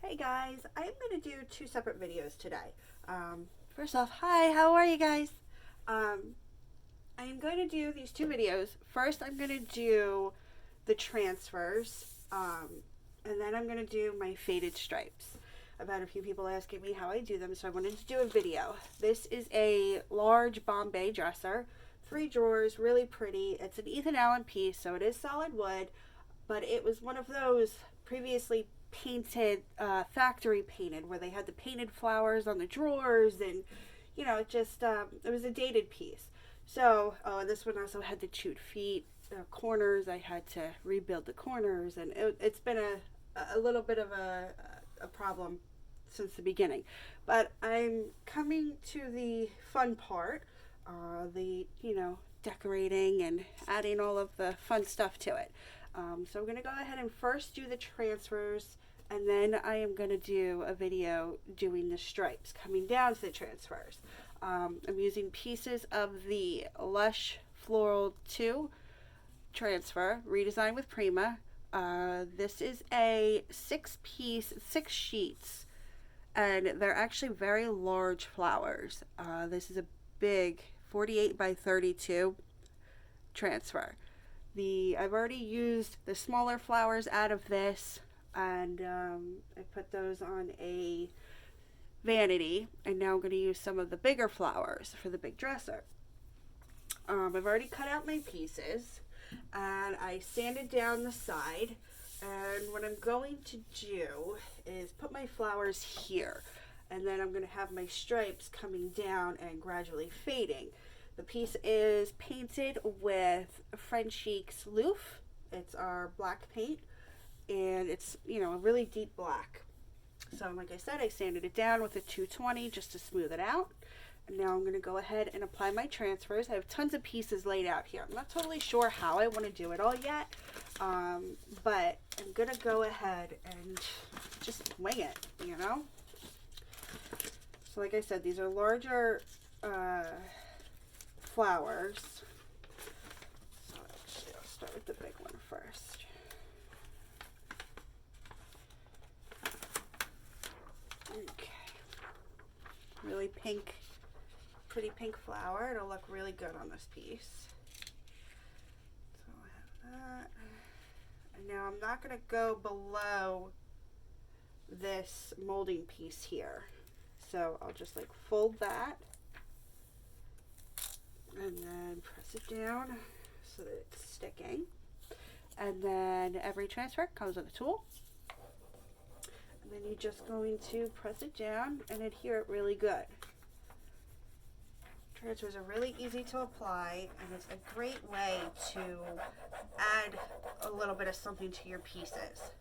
Hey guys, I'm going to do two separate videos today. First off, hi, how are you guys? Um, I'm going to do these two videos. First, I'm going to do the transfers, and then I'm going to do my faded stripes. I've had a few people asking me how I do them, so I wanted to do a video. This is a large Bombay dresser, 3 drawers, really pretty. It's an Ethan Allen piece, so it is solid wood, but it was one of those previously painted, factory painted, where they had the painted flowers on the drawers, and it was a dated piece. So, oh, and this one also had the chewed feet, corners. I had to rebuild the corners, and it's been a little bit of a problem since the beginning. But I'm coming to the fun part, decorating and adding all of the fun stuff to it. So I'm going to go ahead and first do the transfers, and then I am going to do a video doing the stripes coming down to the transfers. I'm using pieces of the Lush Floral 2 transfer, Redesign with Prima. This is a 6-piece, 6 sheets, and they're actually very large flowers. This is a big 48 by 32 transfer. I've already used the smaller flowers out of this, and I put those on a vanity, and now I'm going to use some of the bigger flowers for the big dresser. I've already cut out my pieces, and I sanded down the side, and what I'm going to do is put my flowers here, and then I'm going to have my stripes coming down and gradually fading. The piece is painted with French Chic's Loof. It's our black paint, and it's, a really deep black. So like I said, I sanded it down with a 220 just to smooth it out. And now I'm going to go ahead and apply my transfers. I have tons of pieces laid out here. I'm not totally sure how I want to do it all yet, but I'm going to go ahead and just wing it, So like I said, these are larger flowers. So actually, I'll start with the big one first. Okay. Really pink, pretty pink flower. It'll look really good on this piece. So I have that. And now I'm not going to go below this molding piece here. So I'll just fold that, and then press it down so that it's sticking. And then every transfer comes with a tool. And then you're just going to press it down and adhere it really good. Transfers are really easy to apply, and it's a great way to add a little bit of something to your pieces.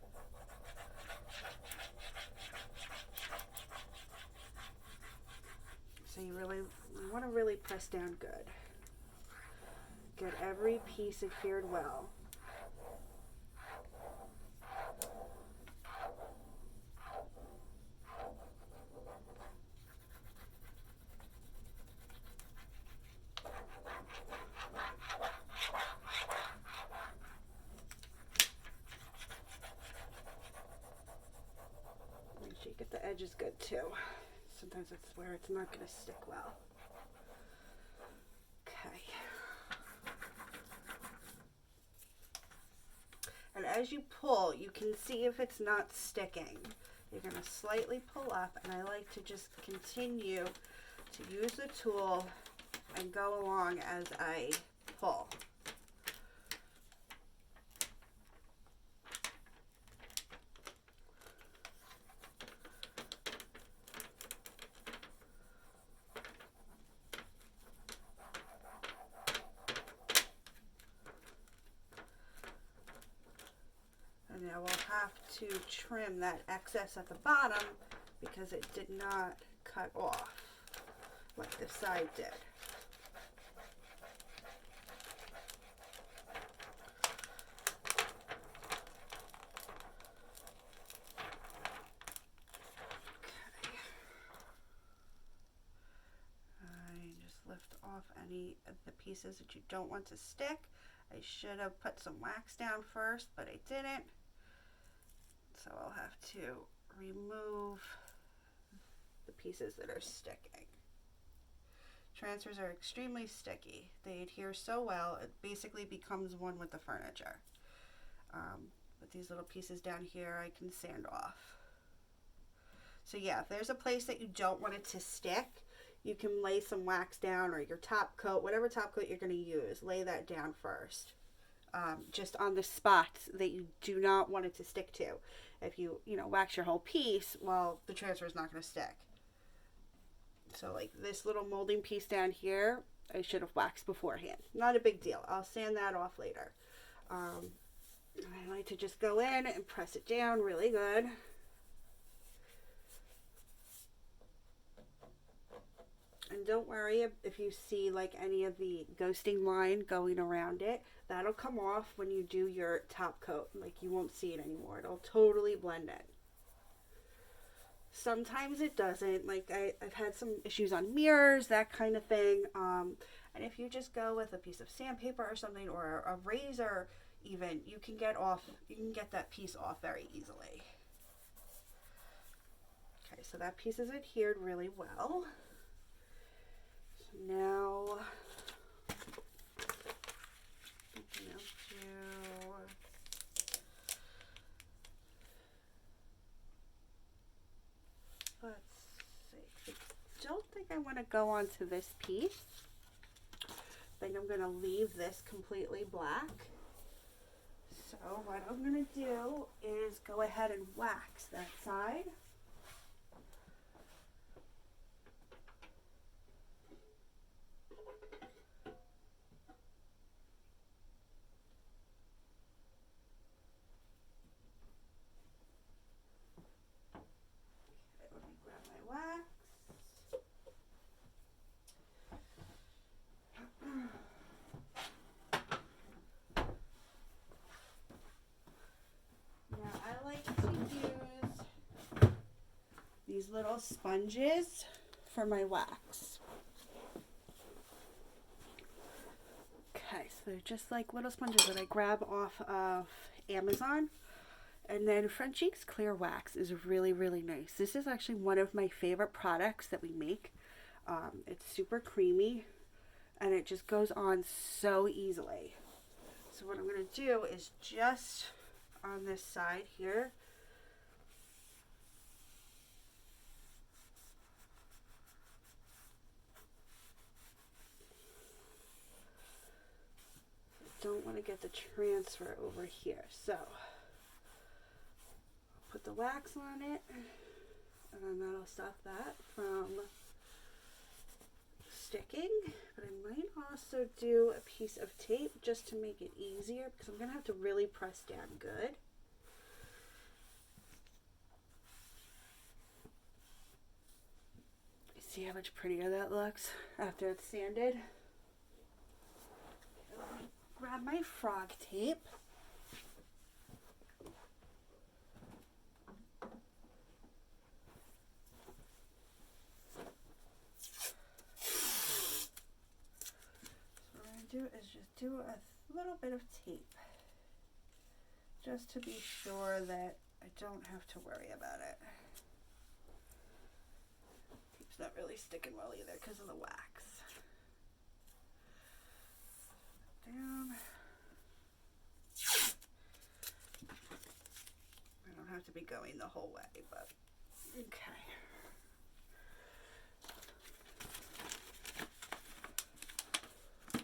So you want to really press down good. Get every piece adhered well. Make sure you get the edges good too. Sometimes that's where it's not going to stick well. Okay. And as you pull, you can see if it's not sticking. You're going to slightly pull up, and I like to just continue to use the tool and go along as I pull. And now we'll have to trim that excess at the bottom because it did not cut off like the side did. Okay. Just lift off any of the pieces that you don't want to stick. I should have put some wax down first, but I didn't. So I'll have to remove the pieces that are sticking. Transfers are extremely sticky. They adhere so well, it basically becomes one with the furniture. But these little pieces down here I can sand off. So yeah, if there's a place that you don't want it to stick, you can lay some wax down, or your top coat, whatever top coat you're going to use, lay that down first. Just on the spots that you do not want it to stick to. If you wax your whole piece, well, the transfer is not going to stick. So like this little molding piece down here, I should have waxed beforehand. Not a big deal. I'll sand that off later. I like to just go in and press it down really good. And don't worry if you see like any of the ghosting line going around it. That'll come off when you do your top coat. Like you won't see it anymore. It'll totally blend in. Sometimes it doesn't. Like I've had some issues on mirrors, that kind of thing. And if you just go with a piece of sandpaper or something, or a razor even, you can get that piece off very easily. Okay, so that piece is adhered really well. Now, let's see. I don't think I want to go on to this piece. I think I'm going to leave this completely black. So what I'm going to do is go ahead and wax that side. These little sponges for my wax. Okay, so they're just like little sponges that I grab off of Amazon. And then Frenchie's clear wax is really, really nice. This is actually one of my favorite products that we make. It's super creamy and it just goes on so easily. So what I'm going to do is just on this side here, don't want to get the transfer over here, so put the wax on it, and then that'll stop that from sticking. But I might also do a piece of tape just to make it easier, because I'm going to have to really press down good. See how much prettier that looks after it's sanded? Grab my frog tape. So what I'm going to do is just do a little bit of tape, just to be sure that I don't have to worry about it. Tape's not really sticking well either because of the wax. Down. I don't have to be going the whole way, but okay. Do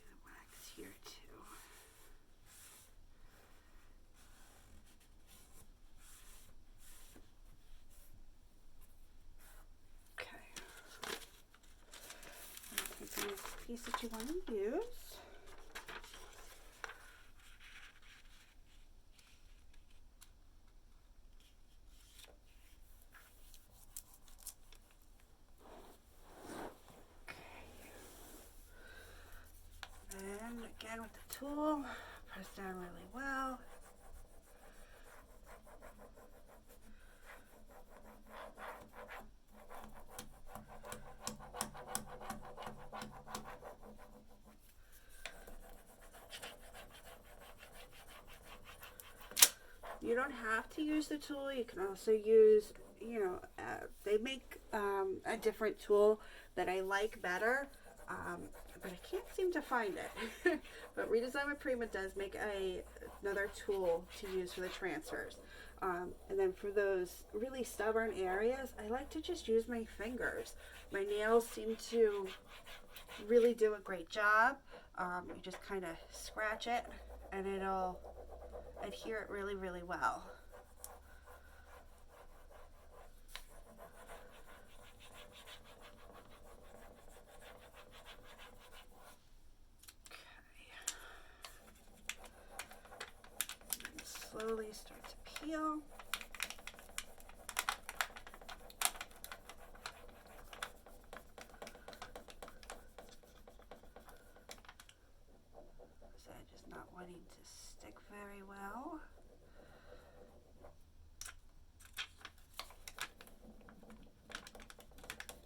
the wax here too. Piece that you want to use. And again with the tool, press down really well. You don't have to use the tool. You can also use, you know, they make a different tool that I like better, but I can't seem to find it. But Redesign with Prima does make another tool to use for the transfers. And then for those really stubborn areas, I like to just use my fingers. My nails seem to really do a great job. You just kind of scratch it and it'll adhere it really, really well. Okay. Slowly start to peel. Just not wanting to stick very well.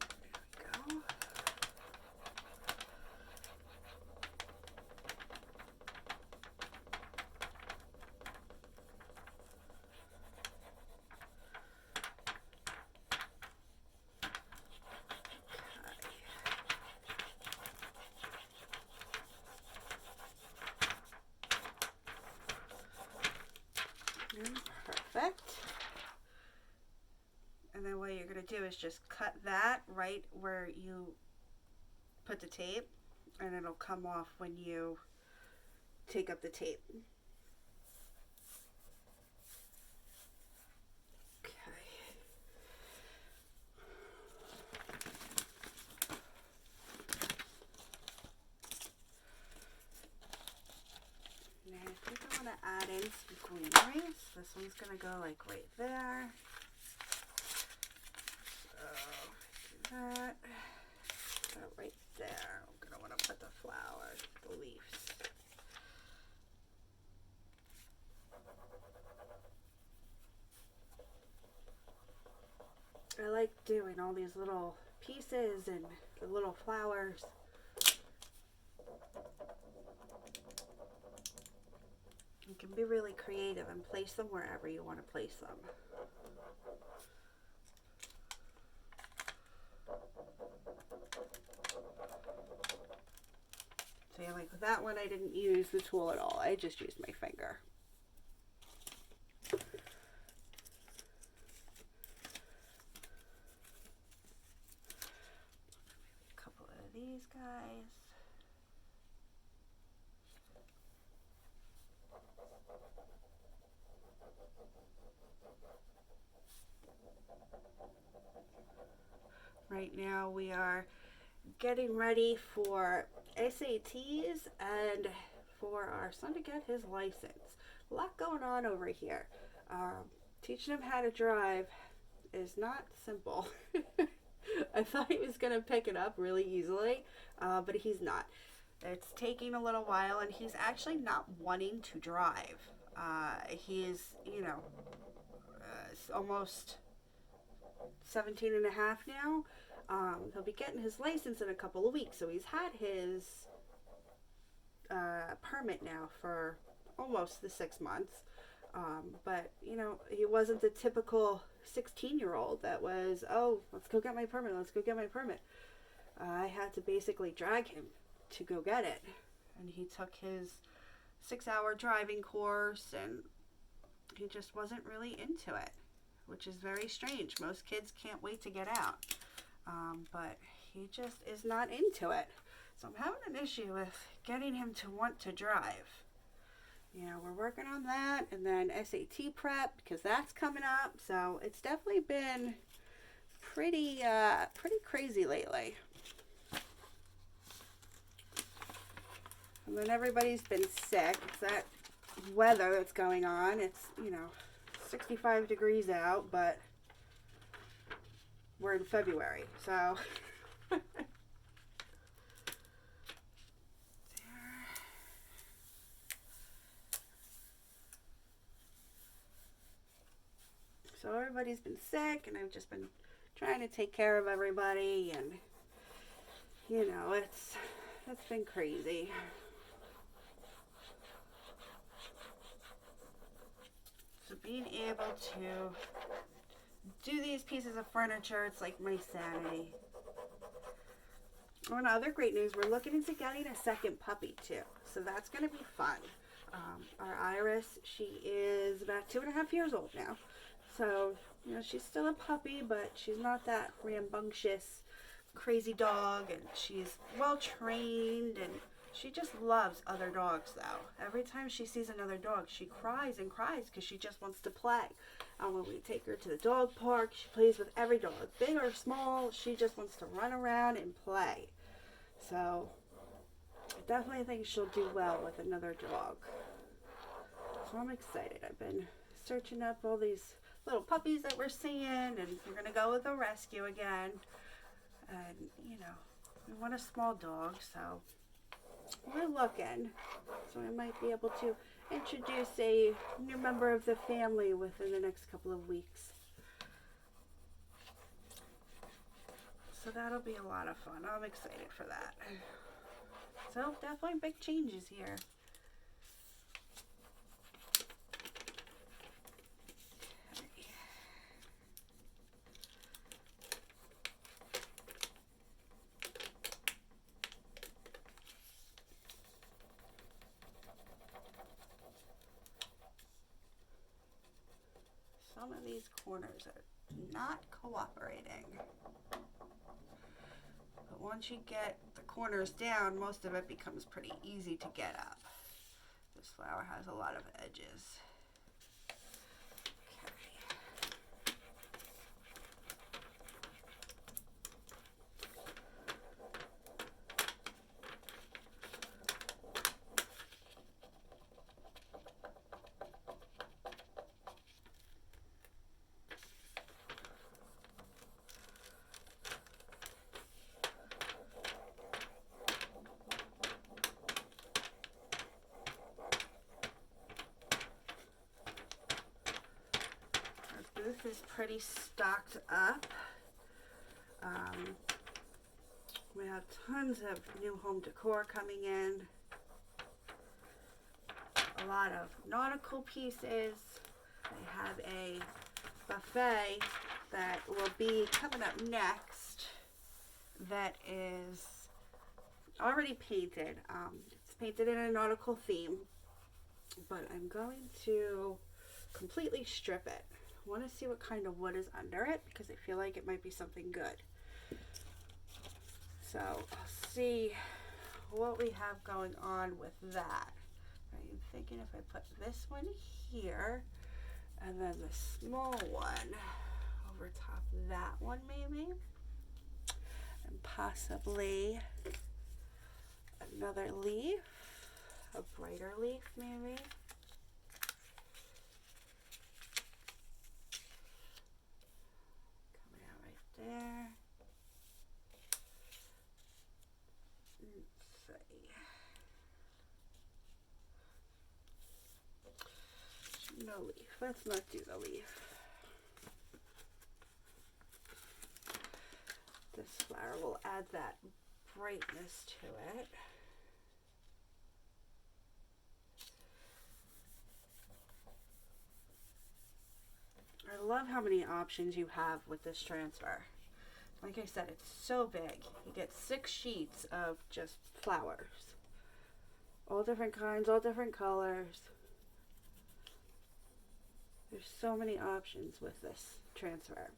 There we go. Perfect. And then what you're going to do is just cut that right where you put the tape, and it'll come off when you take up the tape. Okay. Now I think I want to add in some greenery. So this one's going to go like right there. So that right there. I'm going to want to put the flowers, the leaves. I like doing all these little pieces and the little flowers. You can be really creative and place them wherever you want to place them. So yeah, like with that one, I didn't use the tool at all. I just used my finger. A couple of these guys. Right now we are getting ready for SATs and for our son to get his license. A lot going on over here. Teaching him how to drive is not simple. I thought he was going to pick it up really easily, but he's not. It's taking a little while, and he's actually not wanting to drive. He's, you know, almost 17 and a half now. He'll be getting his license in a couple of weeks, so he's had his permit now for almost the 6 months. But, you know, he wasn't the typical 16-year-old that was, oh, let's go get my permit, let's go get my permit. I had to basically drag him to go get it. And he took his 6-hour driving course, and he just wasn't really into it, which is very strange. Most kids can't wait to get out. But he just is not into it. So I'm having an issue with getting him to want to drive. You know, we're working on that, and then SAT prep, because that's coming up. So it's definitely been pretty crazy lately. And then everybody's been sick. It's that weather that's going on. It's, you know, 65 degrees out, but we're in February, so so everybody's been sick, and I've just been trying to take care of everybody, and you know, it's been crazy. So being able to do these pieces of furniture, it's like my sanity. Oh, and other great news, we're looking into getting a second puppy too. So that's going to be fun. Our Iris, she is about 2.5 years old now. So, you know, she's still a puppy, but she's not that rambunctious, crazy dog. And she's well trained, and she just loves other dogs though. Every time she sees another dog, she cries and cries because she just wants to play. And when we take her to the dog park, she plays with every dog, big or small. She just wants to run around and play. So I definitely think she'll do well with another dog. So I'm excited. I've been searching up all these little puppies that we're seeing, and we're going to go with a rescue again. And, you know, we want a small dog, so we're looking. So I might be able to introduce a new member of the family within the next couple of weeks. So that'll be a lot of fun. I'm excited for that. So definitely big changes here. Some of these corners are not cooperating. But once you get the corners down, most of it becomes pretty easy to get up. This flower has a lot of edges. Booth is pretty stocked up. We have tons of new home decor coming in. A lot of nautical pieces. I have a buffet that will be coming up next that is already painted. It's painted in a nautical theme, but I'm going to completely strip it. I want to see what kind of wood is under it because I feel like it might be something good. So I'll see what we have going on with that. I'm thinking if I put this one here and then the small one over top of that one maybe, and possibly another leaf, a brighter leaf maybe. There. Let's see. No leaf. Let's not do the leaf. This flower will add that brightness to it. I love how many options you have with this transfer. Like I said, it's so big. You get 6 sheets of just flowers. All different kinds, all different colors. There's so many options with this transfer.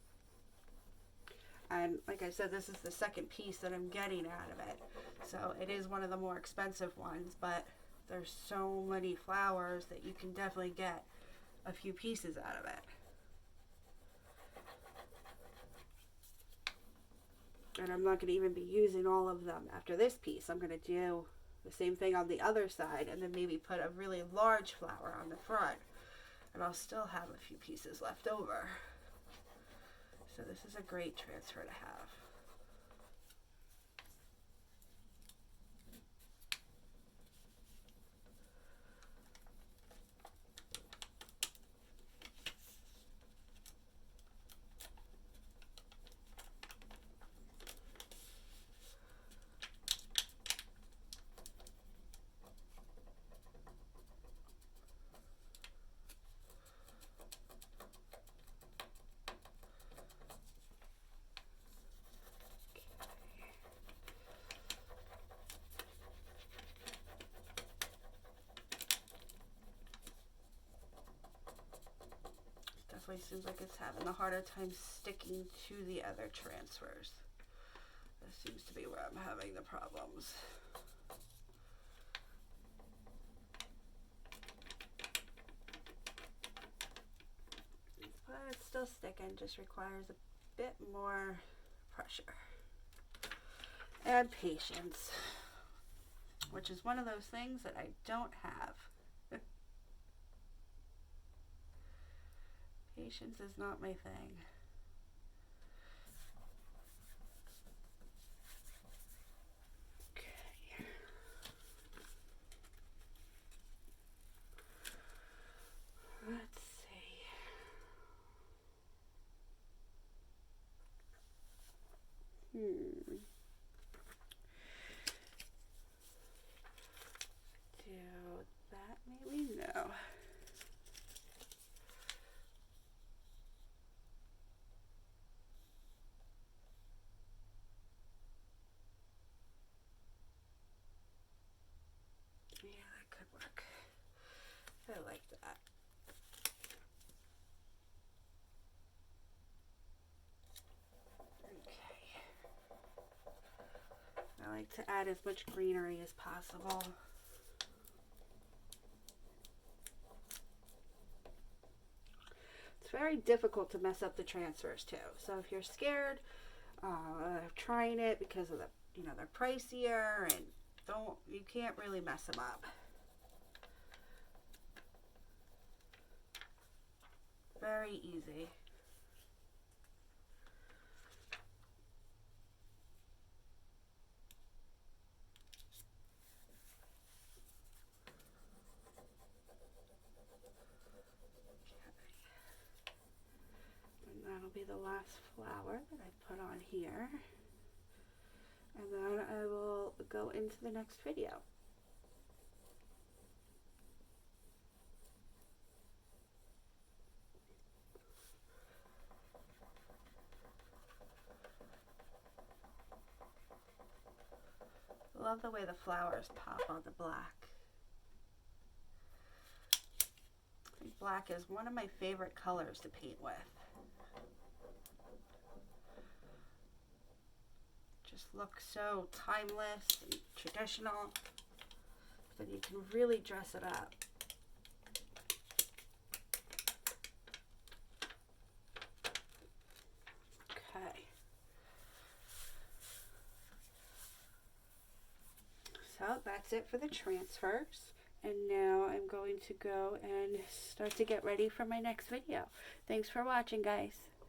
And like I said, this is the second piece that I'm getting out of it. So it is one of the more expensive ones, but there's so many flowers that you can definitely get a few pieces out of it. And I'm not going to even be using all of them after this piece. I'm going to do the same thing on the other side and then maybe put a really large flower on the front. And I'll still have a few pieces left over. So this is a great transfer to have. seems like it's having a harder time sticking to the other transfers. This seems to be where I'm having the problems. But it's still sticking, just requires a bit more pressure and patience, which is one of those things that I don't have. Patience is not my thing. Okay. Let's see. Do that maybe? No. Yeah, that could work. I like that. Okay. I like to add as much greenery as possible. It's very difficult to mess up the transfers too. So if you're scared of trying it because of the, they're pricier and you can't really mess them up. Very easy. And that'll be the last flower that I put on here. And then I will go into the next video. I love the way the flowers pop on the black. I think black is one of my favorite colors to paint with. Just looks so timeless and traditional, but then you can really dress it up. Okay. So that's it for the transfers. And now I'm going to go and start to get ready for my next video. Thanks for watching, guys.